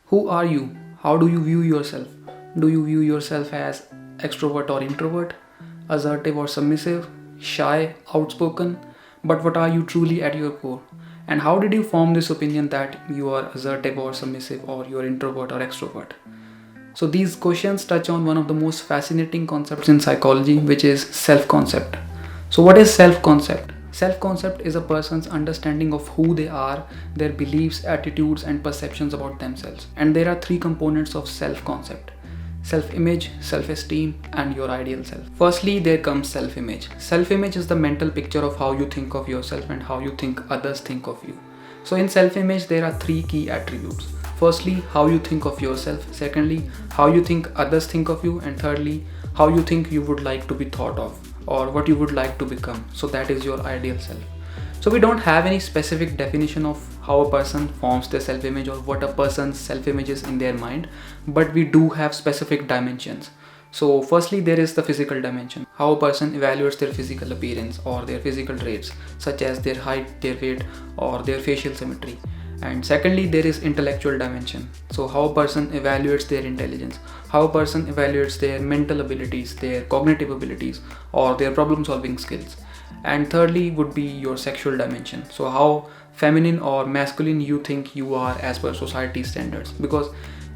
Who are you? How do you view yourself? Do you view yourself as extrovert or introvert, assertive or submissive, shy, outspoken? But what are you truly at your core? And how did you form this opinion that you are assertive or submissive, or you are introvert or extrovert? So these questions touch on one of the most fascinating concepts in psychology, which is self-concept. So what is self-concept? Self-concept is a person's understanding of who they are, their beliefs, attitudes, and perceptions about themselves. And there are three components of self-concept: self-image, self-esteem, and your ideal self. Firstly, there comes self-image. Self-image is the mental picture of how you think of yourself and how you think others think of you. So in self-image, there are three key attributes. Firstly, how you think of yourself. Secondly, how you think others think of you. And thirdly, how you think you would like to be thought of, or what you would like to become. So that is your ideal self. So we don't have any specific definition of how a person forms their self-image or what a person's self-image is in their mind, but we do have specific dimensions. So firstly, there is the physical dimension, how a person evaluates their physical appearance or their physical traits, such as their height, their weight, or their facial symmetry. And secondly, there is intellectual dimension. So how a person evaluates their intelligence, how a person evaluates their mental abilities, their cognitive abilities, or their problem solving skills. And thirdly would be your sexual dimension. So how feminine or masculine you think you are as per society standards, because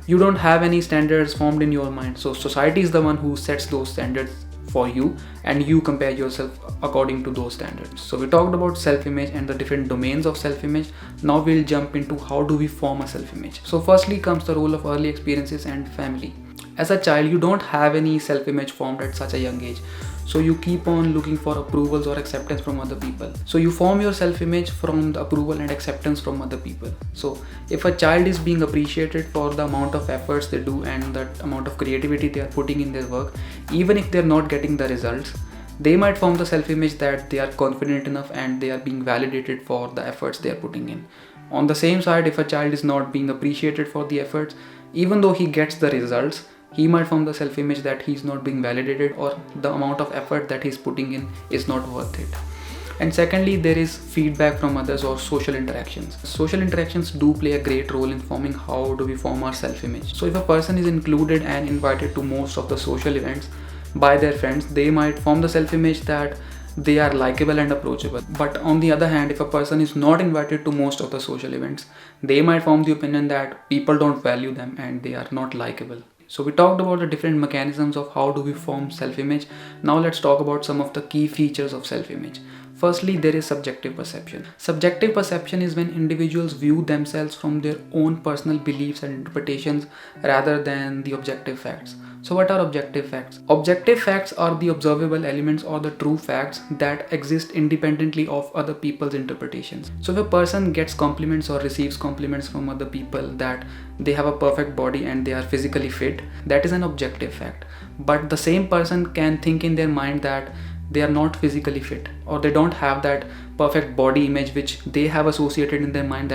you don't have any standards formed in your mind. So society is the one who sets those standards for you, and you compare yourself according to those standards. So we talked about self-image and the different domains of self-image. Now we'll jump into how do we form a self-image. So firstly comes the role of early experiences and family. As a child, you don't have any self-image formed at such a young age. So you keep on looking for approvals or acceptance from other people. So you form your self-image from the approval and acceptance from other people. So if a child is being appreciated for the amount of efforts they do and the amount of creativity they are putting in their work, even if they're not getting the results, they might form the self-image that they are confident enough and they are being validated for the efforts they are putting in. On the same side, if a child is not being appreciated for the efforts, even though he gets the results, he might form the self-image that he's not being validated, or the amount of effort that he's putting in is not worth it. And secondly, there is feedback from others or social interactions. Social interactions do play a great role in forming how do we form our self-image. So if a person is included and invited to most of the social events by their friends, they might form the self-image that they are likable and approachable. But on the other hand, if a person is not invited to most of the social events, they might form the opinion that people don't value them and they are not likable. So we talked about the different mechanisms of how do we form self-image. Now let's talk about some of the key features of self-image. Firstly, there is subjective perception. Subjective perception is when individuals view themselves from their own personal beliefs and interpretations rather than the objective facts. So what are objective facts? Objective facts are the observable elements or the true facts that exist independently of other people's interpretations. So if a person gets compliments or receives compliments from other people that they have a perfect body and they are physically fit, that is an objective fact. But the same person can think in their mind that they are not physically fit, or they don't have that perfect body image which they have associated in their mind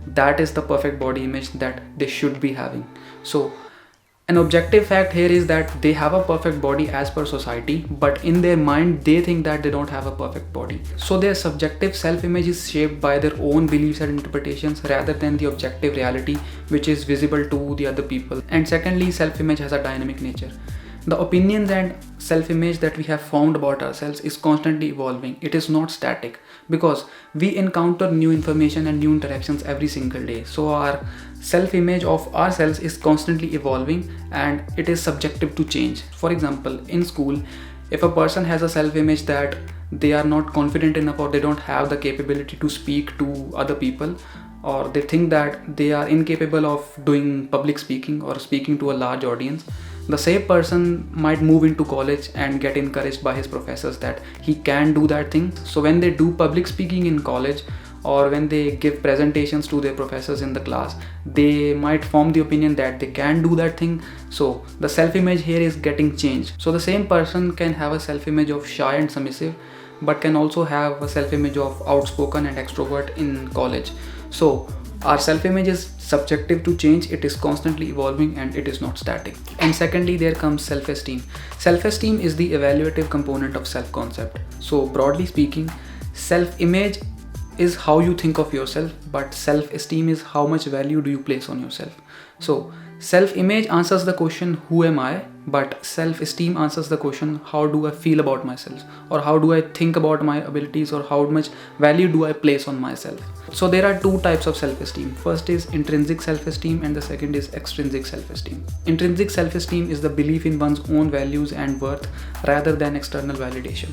that is the perfect body image that they should be having. So an objective fact here is that they have a perfect body as per society, but in their mind they think that they don't have a perfect body. So their subjective self-image is shaped by their own beliefs and interpretations rather than the objective reality which is visible to the other people. And secondly, self-image has a dynamic nature. The opinions and self-image that we have formed about ourselves is constantly evolving. It is not static, because we encounter new information and new interactions every single day. So our self-image of ourselves is constantly evolving and it is subjective to change. For example, in school, if a person has a self-image that they are not confident enough or they don't have the capability to speak to other people, or they think that they are incapable of doing public speaking or speaking to a large audience, the same person might move into college and get encouraged by his professors that he can do that thing. So when they do public speaking in college, or when they give presentations to their professors in the class, they might form the opinion that they can do that thing. So the self-image here is getting changed. So the same person can have a self-image of shy and submissive, but can also have a self-image of outspoken and extrovert in college. So our self-image is subjective to change, it is constantly evolving and it is not static. And secondly, there comes self-esteem. Self-esteem is the evaluative component of self-concept. So broadly speaking, self-image is how you think of yourself, but self-esteem is how much value do you place on yourself. So self-image answers the question, who am I? But self-esteem answers the question, how do I feel about myself? Or how do I think about my abilities? Or how much value do I place on myself? So there are two types of self-esteem. First is intrinsic self-esteem and the second is extrinsic self-esteem. Intrinsic self-esteem is the belief in one's own values and worth rather than external validation.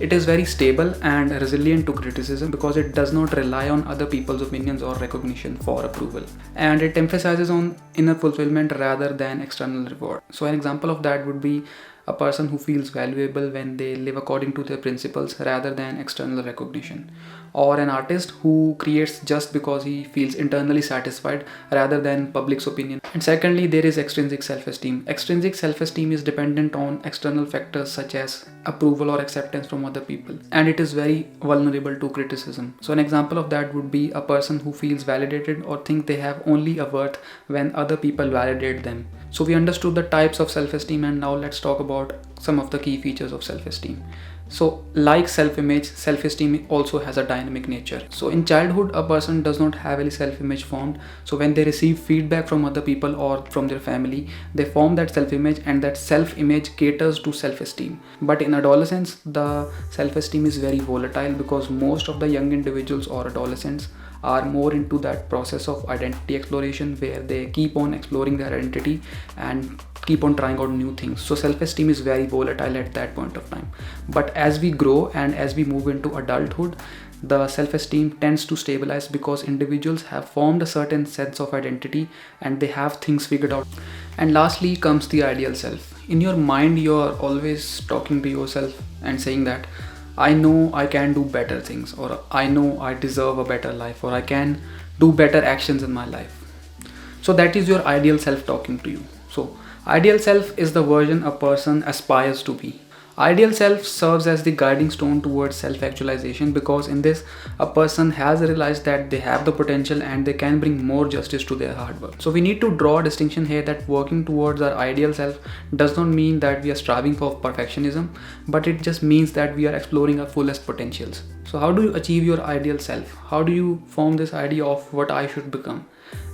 It is very stable and resilient to criticism because it does not rely on other people's opinions or recognition for approval. And it emphasizes on inner fulfillment rather than external reward. So an example of that would be a person who feels valuable when they live according to their principles rather than external recognition. Or an artist who creates just because he feels internally satisfied rather than public's opinion. And secondly, there is extrinsic self-esteem. Extrinsic self-esteem is dependent on external factors such as approval or acceptance from other people, and it is very vulnerable to criticism. So an example of that would be a person who feels validated or think they have only a worth when other people validate them. So we understood the types of self-esteem, and now let's talk about some of the key features of self-esteem. So like self-image, self-esteem also has a dynamic nature. So in childhood, a person does not have any self-image formed. So when they receive feedback from other people or from their family, they form that self-image, and that self-image caters to self-esteem. But in adolescence, the self-esteem is very volatile because most of the young individuals or adolescents are more into that process of identity exploration where they keep on exploring their identity and keep on trying out new things. So self-esteem is very volatile at that point of time. But as we grow and as we move into adulthood, the self-esteem tends to stabilize because individuals have formed a certain sense of identity and they have things figured out. And lastly comes the ideal self. In your mind, you're always talking to yourself and saying that I know I can do better things, or I know I deserve a better life, or I can do better actions in my life. So that is your ideal self talking to you. So ideal self is the version a person aspires to be. Ideal self serves as the guiding stone towards self-actualization because in this, a person has realized that they have the potential and they can bring more justice to their hard work. So we need to draw a distinction here that working towards our ideal self does not mean that we are striving for perfectionism, but it just means that we are exploring our fullest potentials. So how do you achieve your ideal self? How do you form this idea of what I should become?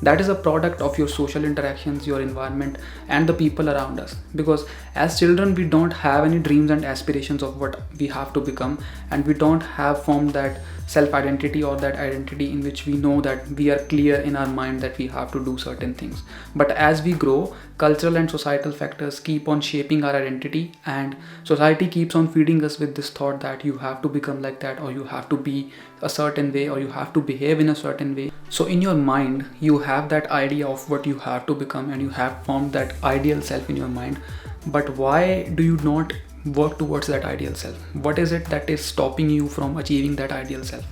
That is a product of your social interactions, your environment, and the people around us. Because as children, we don't have any dreams and aspirations of what we have to become, and we don't have formed that self-identity or that identity in which we know that we are clear in our mind that we have to do certain things. But as we grow, cultural and societal factors keep on shaping our identity, and society keeps on feeding us with this thought that you have to become like that, or you have to be a certain way, or you have to behave in a certain way. So in your mind, you have that idea of what you have to become, and you have formed that ideal self in your mind. But why do you not work towards that ideal self? What is it that is stopping you from achieving that ideal self?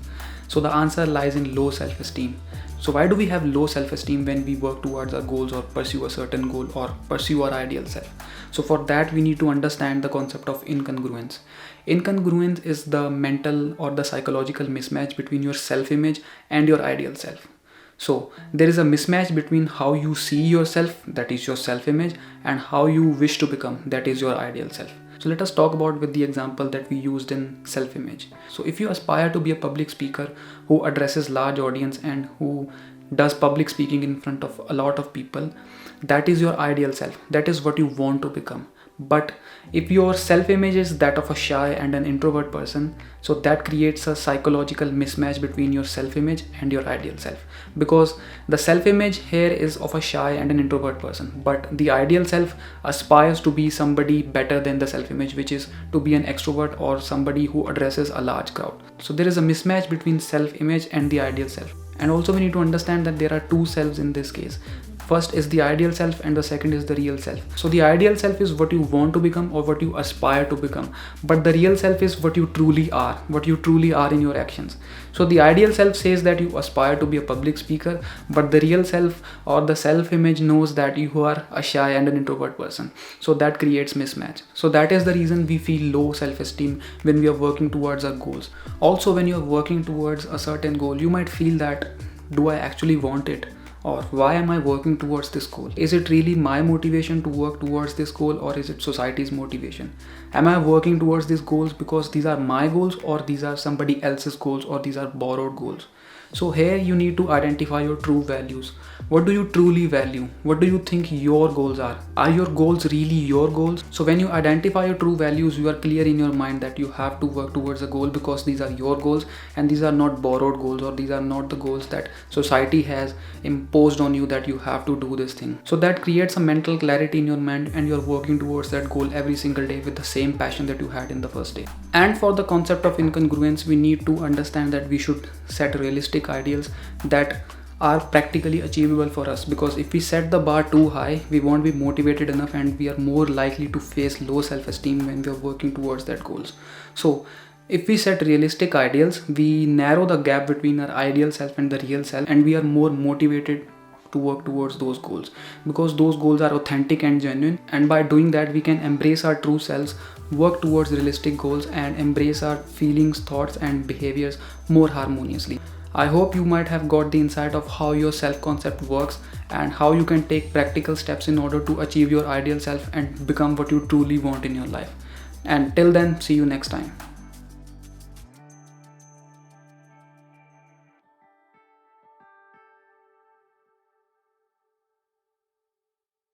So the answer lies in low self-esteem. So why do we have low self-esteem when we work towards our goals or pursue a certain goal or pursue our ideal self? So for that, we need to understand the concept of incongruence. Incongruence is the mental or the psychological mismatch between your self-image and your ideal self. So there is a mismatch between how you see yourself, that is your self-image, and how you wish to become, that is your ideal self. So let us talk about with the example that we used in self-image. So if you aspire to be a public speaker who addresses large audience and who does public speaking in front of a lot of people, that is your ideal self. That is what you want to become. But if your self-image is that of a shy and an introvert person, so that creates a psychological mismatch between your self-image and your ideal self. Because the self-image here is of a shy and an introvert person, but the ideal self aspires to be somebody better than the self-image, which is to be an extrovert or somebody who addresses a large crowd. So there is a mismatch between self-image and the ideal self. And also we need to understand that there are two selves in this case. First is the ideal self and the second is the real self. So the ideal self is what you want to become or what you aspire to become. But the real self is what you truly are in your actions. So the ideal self says that you aspire to be a public speaker, but the real self or the self-image knows that you are a shy and an introvert person. So that creates mismatch. So that is the reason we feel low self-esteem when we are working towards our goals. Also, when you are working towards a certain goal, you might feel that, do I actually want it? Or why am I working towards this goal? Is it really my motivation to work towards this goal, or is it society's motivation? Am I working towards these goals because these are my goals, or these are somebody else's goals, or these are borrowed goals? So here you need to identify your true values. What do you truly value? What do you think your goals are? Are your goals really your goals? So when you identify your true values, you are clear in your mind that you have to work towards a goal because these are your goals, and these are not borrowed goals, or these are not the goals that society has imposed on you that you have to do this thing. So that creates a mental clarity in your mind, and you're working towards that goal every single day with the same passion that you had in the first day. And for the concept of incongruence, we need to understand that we should set realistic ideals that are practically achievable for us, because if we set the bar too high, we won't be motivated enough, and we are more likely to face low self-esteem when we are working towards that goals. So if we set realistic ideals, we narrow the gap between our ideal self and the real self, and we are more motivated to work towards those goals, because those goals are authentic and genuine. And by doing that, we can embrace our true selves, work towards realistic goals, and embrace our feelings, thoughts, and behaviors more harmoniously. I hope you might have got the insight of how your self-concept works and how you can take practical steps in order to achieve your ideal self and become what you truly want in your life. And till then, see you next time.